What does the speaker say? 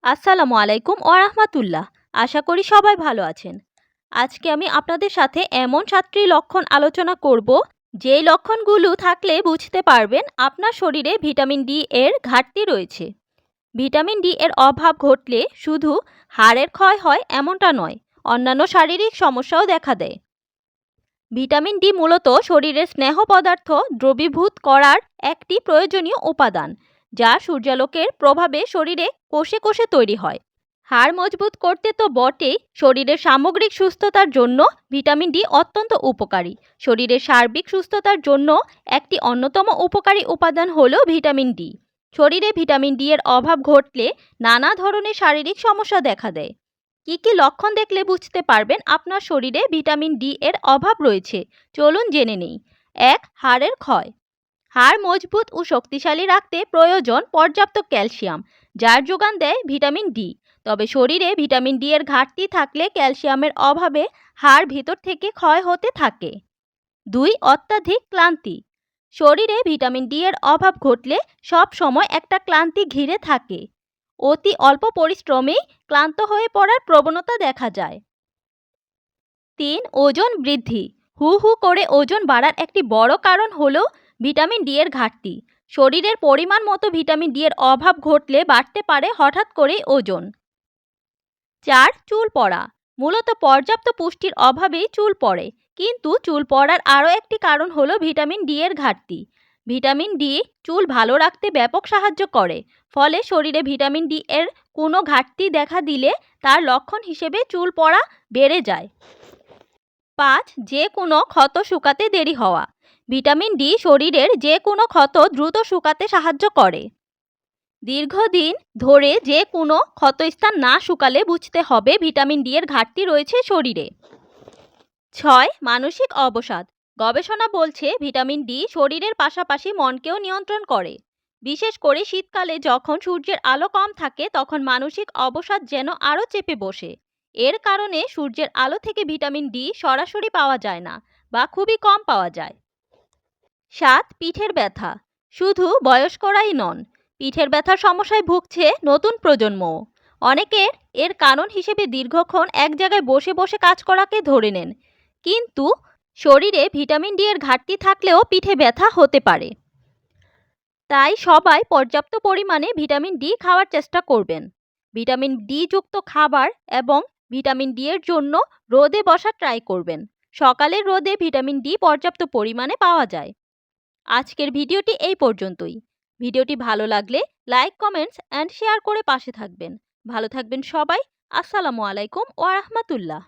আসসালামু আলাইকুম ওয়া রাহমাতুল্লাহ। আশা করি সবাই ভালো আছেন। আজকে আমি আপনাদের সাথে এমন ৭টি লক্ষণ আলোচনা করব, যেই লক্ষণগুলো থাকলে বুঝতে পারবেন আপনার শরীরে ভিটামিন ডি এর ঘাটতি রয়েছে। ভিটামিন ডি এর অভাব ঘটলে শুধু হাড়ের ক্ষয় হয় এমনটা নয়, অন্যান্য শারীরিক সমস্যাও দেখা দেয়। ভিটামিন ডি মূলত শরীরের স্নেহ পদার্থ দ্রবীভূত করার একটি প্রয়োজনীয় উপাদান, যা সূর্যালোকের প্রভাবে শরীরে কোষে কোষে তৈরি হয়। হাড় মজবুত করতে তো বটেই, শরীরের সামগ্রিক সুস্থতার জন্য ভিটামিন ডি অত্যন্ত উপকারী। শরীরের সার্বিক সুস্থতার জন্য একটি অন্যতম উপকারী উপাদান হলো ভিটামিন ডি। শরীরে ভিটামিন ডি এর অভাব ঘটলে নানা ধরনের শারীরিক সমস্যা দেখা দেয়। কি কি লক্ষণ দেখলে বুঝতে পারবেন আপনার শরীরে ভিটামিন ডি এর অভাব রয়েছে? চলুন জেনে নেই। ১. হাড়ের ক্ষয়। হাড় মজবুত ও শক্তিশালী রাখতে প্রয়োজন পর্যাপ্ত ক্যালসিয়াম, যার যোগান দেয় ভিটামিন ডি। তবে শরীরে ভিটামিন ডি এর ঘাটতি থাকলে ক্যালসিয়ামের অভাবে হাড় ভিতর থেকে ক্ষয় হতে থাকে। ২. অত্যাধিক ক্লান্তি। শরীরে ভিটামিন ডি এর অভাব ঘটলে সব সময় একটা ক্লান্তি ঘিরে থাকে। অতি অল্প পরিশ্রমেই ক্লান্ত হয়ে পড়ার প্রবণতা দেখা যায়। ৩. ওজন বৃদ্ধি। হু হু করে ওজন বাড়ার একটি বড় কারণ হলো ভিটামিন ডি এর ঘাটতি। শরীরের পরিমাণ মতো ভিটামিন ডি এর অভাব ঘটলে বাড়তে পারে হঠাৎ করে ওজন। ৪. চুল পড়া। মূলত পর্যাপ্ত পুষ্টির অভাবেই চুল পড়ে, কিন্তু চুল পড়ার আরও একটি কারণ হলো ভিটামিন ডি এর ঘাটতি। ভিটামিন ডি চুল ভালো রাখতে ব্যাপক সাহায্য করে, ফলে শরীরে ভিটামিন ডি এর কোনো ঘাটতি দেখা দিলে তার লক্ষণ হিসেবে চুল পড়া বেড়ে যায়। ৫. যে কোনো ক্ষত শুকাতে দেরি হওয়া। ভিটামিন ডি শরীরের যে কোনো ক্ষত দ্রুত শুকাতে সাহায্য করে। দীর্ঘদিন ধরে যে কোনো ক্ষতস্থান না শুকালে বুঝতে হবে ভিটামিন ডি এর ঘাটতি রয়েছে শরীরে। ৬. মানসিক অবসাদ। গবেষণা বলছে ভিটামিন ডি শরীরের পাশাপাশি মনকেও নিয়ন্ত্রণ করে। বিশেষ করে শীতকালে যখন সূর্যের আলো কম থাকে, তখন মানসিক অবসাদ যেন আরও চেপে বসে। এর কারণে সূর্যের আলো থেকে ভিটামিন ডি সরাসরি পাওয়া যায় না বা খুবই কম পাওয়া যায়। ৭. পিঠের ব্যথা। শুধু বয়স্করাই নন, পিঠের ব্যথার সমস্যায় ভুগছে নতুন প্রজন্মও। অনেকের এর কারণ হিসেবে দীর্ঘক্ষণ এক জায়গায় বসে বসে কাজ করাকে ধরে নেন, কিন্তু শরীরে ভিটামিন ডি এর ঘাটতি থাকলেও পিঠে ব্যথা হতে পারে। তাই সবাই পর্যাপ্ত পরিমাণে ভিটামিন ডি খাওয়ার চেষ্টা করবেন। ভিটামিন ডি যুক্ত খাবার এবং ভিটামিন ডি এর জন্য রোদে বসা ট্রাই করবেন। সকালের রোদে ভিটামিন ডি পর্যাপ্ত পরিমাণে পাওয়া যায়। আজকের ভিডিওটি এই পর্যন্তই। ভিডিওটি ভালো লাগলে লাইক, কমেন্টস অ্যান্ড শেয়ার করে পাশে থাকবেন। ভালো থাকবেন সবাই। আসসালামু আলাইকুম ওয়া রাহমাতুল্লাহ।